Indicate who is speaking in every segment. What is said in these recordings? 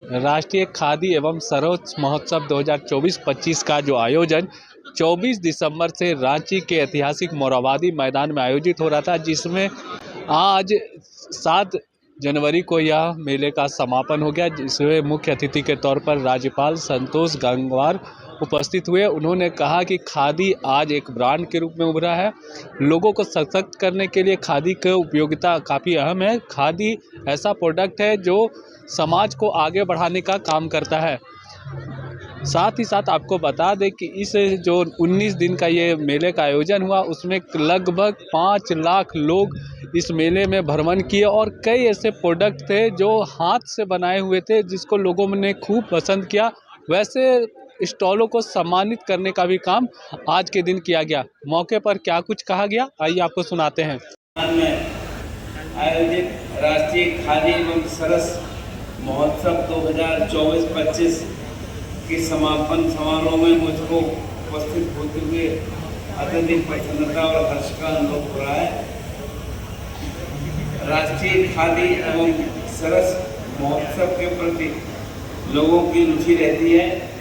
Speaker 1: राष्ट्रीय खादी एवं सरोज महोत्सव 2024-25 का जो आयोजन 24 दिसंबर से रांची के ऐतिहासिक मोरहाबादी मैदान में आयोजित हो रहा था, जिसमें आज 7 जनवरी को यह मेले का समापन हो गया, जिसमें मुख्य अतिथि के तौर पर राज्यपाल संतोष गंगवार उपस्थित हुए। उन्होंने कहा कि खादी आज एक ब्रांड के रूप में उभरा है। लोगों को सशक्त करने के लिए खादी की उपयोगिता काफ़ी अहम है। खादी ऐसा प्रोडक्ट है जो समाज को आगे बढ़ाने का काम करता है। साथ ही साथ आपको बता दें कि इस जो 19 दिन का ये मेले का आयोजन हुआ, उसमें लगभग 5 लाख लोग इस मेले में भ्रमण किए और कई ऐसे प्रोडक्ट थे जो हाथ से बनाए हुए थे, जिसको लोगों ने खूब पसंद किया। वैसे स्टॉलों को सम्मानित करने का भी काम आज के दिन किया गया। मौके पर क्या कुछ कहा गया, आइए आपको सुनाते हैं।
Speaker 2: आयोजित राष्ट्रीय खादी एवं सरस महोत्सव 2024-25 के समापन समारोह में मुझको उपस्थित होते हुए अत्यधिक प्रसन्नता और हर्ष का अनुभव हो रहा है। राष्ट्रीय खादी एवं सरस महोत्सव के प्रति लोगों की रुचि रहती है।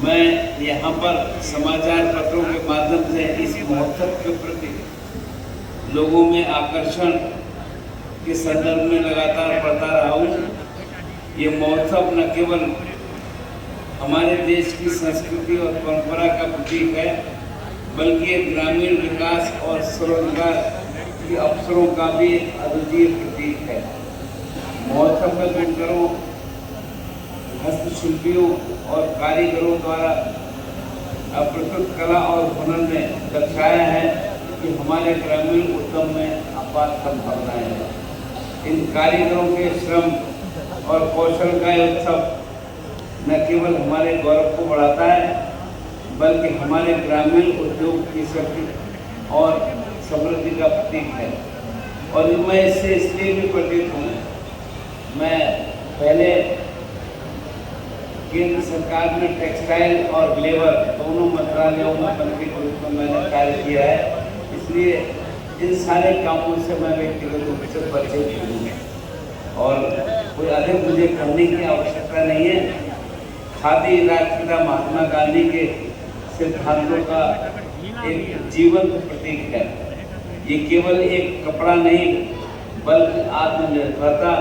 Speaker 2: मैं यहाँ पर समाचार पत्रों के माध्यम से इस महोत्सव के प्रति लोगों में आकर्षण के संदर्भ में लगातार बढ़ता रहा हूँ। ये महोत्सव न केवल हमारे देश की संस्कृति और परंपरा का प्रतीक है, बल्कि ये ग्रामीण विकास और स्वरोजगार के अवसरों का भी अद्वितीय प्रतीक है। महोत्सव में बुनकरों, हस्तशिल्पियों और कारीगरों द्वारा प्रस्तुत कला और हुनर ने दर्शाया है कि हमारे ग्रामीण उद्यम में अपार संभावनाएं हैं। इन कारीगरों के श्रम और कौशल का उत्सव न केवल हमारे गौरव को बढ़ाता है, बल्कि हमारे ग्रामीण उद्योग की शक्ति और समृद्धि का प्रतीक है। और मैं इससे इसलिए भी परिचित हूँ। मैं पहले केंद्र सरकार में टेक्सटाइल और लेबर दोनों मंत्रालयों में मंत्री के रूप में मैंने कार्य किया है, इसलिए इन सारे कामों से मैं व्यक्तिगत रूप से परिचित हूँ और कोई अधिक मुझे करने की आवश्यकता नहीं है। खादी राष्ट्रपिता महात्मा गांधी के सिद्धांतों का एक जीवंत प्रतीक है। ये केवल एक कपड़ा नहीं, बल्कि आत्मनिर्भरता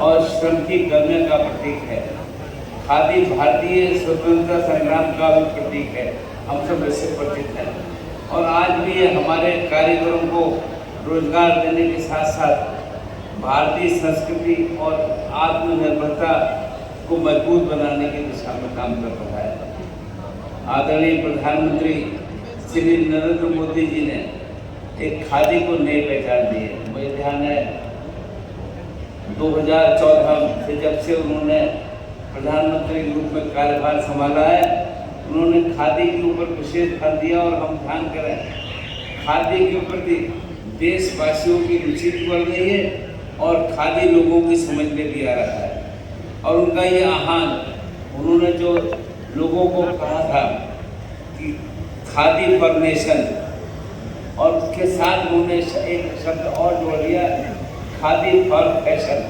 Speaker 2: और श्रम की गम्य का प्रतीक है। खादी भारतीय स्वतंत्रता संग्राम का भी प्रतीक है। हम सब इससे परिचित हैं और आज भी ये हमारे कारीगरों को रोजगार देने के साथ साथ भारतीय संस्कृति और आत्मनिर्भरता को मजबूत बनाने की दिशा में काम कर रहा है। आदरणीय प्रधानमंत्री श्री नरेंद्र मोदी जी ने एक खादी को नई पहचान दी है। मुझे ध्यान है 2014 से जब से उन्होंने प्रधानमंत्री के रूप में कार्यभार संभाला है, उन्होंने खादी के ऊपर विशेष ध्यान दिया और हम ध्यान करें, खादी के प्रति देशवासियों की रुचि भी बढ़ गई है और खादी लोगों की समझ में भी आ रहा है। और उनका ये आह्वान, उन्होंने जो लोगों को कहा था कि खादी फॉर नेशन, और उसके साथ उन्होंने एक शब्द और जोड़ दिया, खादी फॉर फैशन।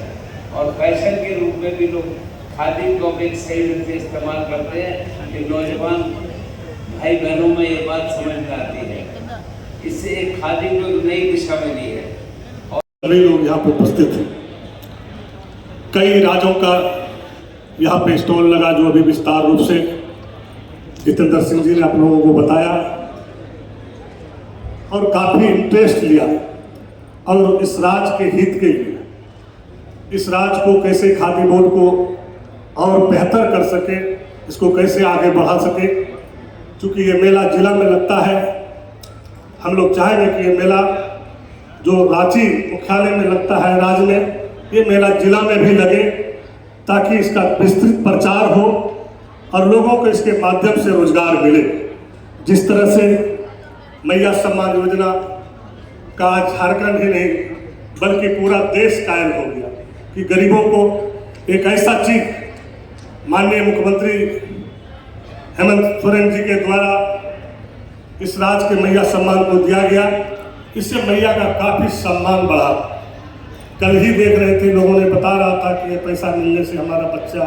Speaker 2: और फैशन के रूप में भी लोग खादी को एक सही ढंग से इस्तेमाल करते हैं कि नौजवान भाई बहनों में ये बात समझ में आती है। इससे एक खादी को नई दिशा में ली है।
Speaker 3: कई लोग यहाँ पे उपस्थित हैं। कई राज्यों का यहाँ पे स्टॉल लगा, जो अभी विस्तार रूप से जितेंद्र सिंह जी ने आप लोगों को बताया और काफी इंटरेस्ट लिया। और इस राज्य के हित के लिए, इस राज्य को कैसे खादी बोर्ड को और बेहतर कर सके, इसको कैसे आगे बढ़ा सके। क्योंकि ये मेला जिला में लगता है, हम लोग चाहेंगे कि ये मेला जो रांची मुख्यालय में लगता है राज्य में, ये मेला जिला में भी लगे, ताकि इसका विस्तृत प्रचार हो और लोगों को इसके माध्यम से रोजगार मिले। जिस तरह से मैया सम्मान योजना का आज झारखंड ही नहीं बल्कि पूरा देश कायल हो गया कि गरीबों को एक ऐसा चीज माननीय मुख्यमंत्री हेमंत सोरेन जी के द्वारा इस राज्य के मैया सम्मान को दिया गया। इससे मैया का काफी सम्मान बढ़ा कल ही देख रहे थे, लोगों ने बता रहा था कि ये पैसा मिलने से हमारा बच्चा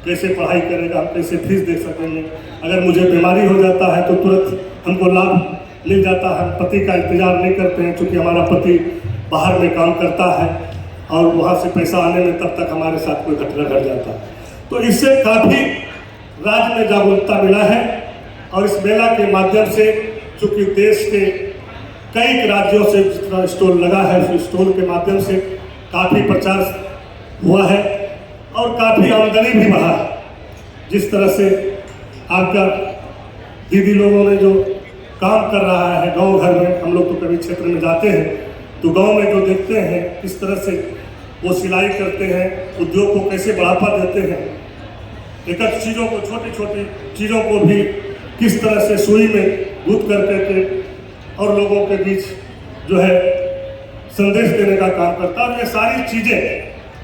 Speaker 3: कैसे पढ़ाई करेगा, हम कैसे फीस दे सकेंगे, अगर मुझे बीमारी हो जाता है तो तुरंत हमको लाभ मिल जाता है, हम पति का इंतजार नहीं करते हैं, क्योंकि हमारा पति बाहर में काम करता है और वहाँ से पैसा आने में तब तक हमारे साथ कोई घटना घट जाता है। तो इससे काफ़ी राज्य में जागरूकता मिला है और इस मेला के माध्यम से चूँकि देश के कई राज्यों से जितना स्टॉल लगा है, उस स्टॉल के माध्यम से काफ़ी प्रचार हुआ है और काफ़ी आमदनी भी बढ़ा है। जिस तरह से आपका दीदी लोगों ने जो काम कर रहा है गांव घर में, हम लोग तो कभी क्षेत्र में जाते हैं तो गांव में जो देखते हैं किस तरह से वो सिलाई करते हैं, उद्योग को कैसे बढ़ावा देते हैं, एक एक चीज़ों को, छोटी छोटी चीज़ों को भी किस तरह से सुई में गूंथ करके और लोगों के बीच जो है संदेश देने का काम करता है। और ये सारी चीज़ें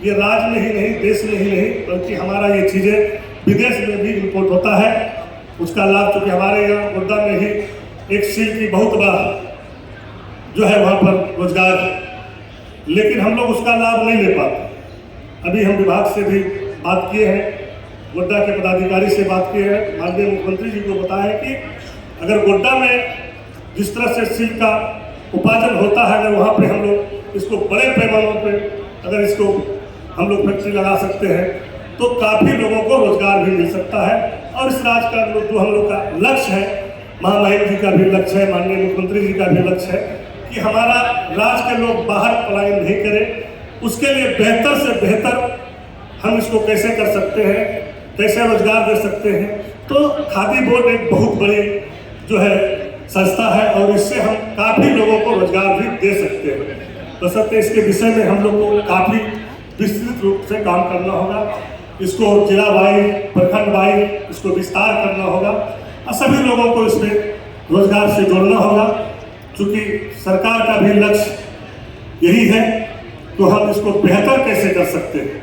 Speaker 3: ये राज्य में ही नहीं, देश में ही नहीं, बल्कि हमारा ये चीज़ें विदेश में भी इम्पोर्ट होता है। उसका लाभ चूँकि हमारे यहाँ गोड्डा में ही एक सील की बहुत बड़ा जो है वहाँ पर रोजगार, लेकिन हम लोग उसका लाभ नहीं ले पाते। अभी हम विभाग से भी बात किए हैं, गोड्डा के पदाधिकारी से बात किए हैं, माननीय मुख्यमंत्री जी को बताया कि अगर गोड्डा में जिस तरह से सिल्क का उपार्जन होता है, अगर वहाँ पे हम लोग इसको बड़े पैमानों पे अगर इसको हम लोग फैक्ट्री लगा सकते हैं तो काफ़ी लोगों को रोजगार भी मिल सकता है। और इस राज्य का जो हम लोग का लक्ष्य है, महामहिम जी का भी लक्ष्य है, माननीय मुख्यमंत्री जी का भी लक्ष्य है कि हमारा राज्य के लोग बाहर पलायन नहीं करें। उसके लिए बेहतर से बेहतर हम इसको कैसे कर सकते हैं, कैसे रोजगार दे सकते हैं। तो खादी बोर्ड एक बहुत बड़ी जो है संस्था है और इससे हम काफ़ी लोगों को रोजगार भी दे सकते हैं। बशर्ते इसके विषय में हम लोग को काफ़ी विस्तृत रूप से काम करना होगा, इसको जिला वाइज, प्रखंड वाइज इसको विस्तार करना होगा और सभी लोगों को इसमें रोजगार से जोड़ना होगा। क्योंकि सरकार का भी लक्ष्य यही है, तो हम इसको बेहतर कैसे कर सकते हैं।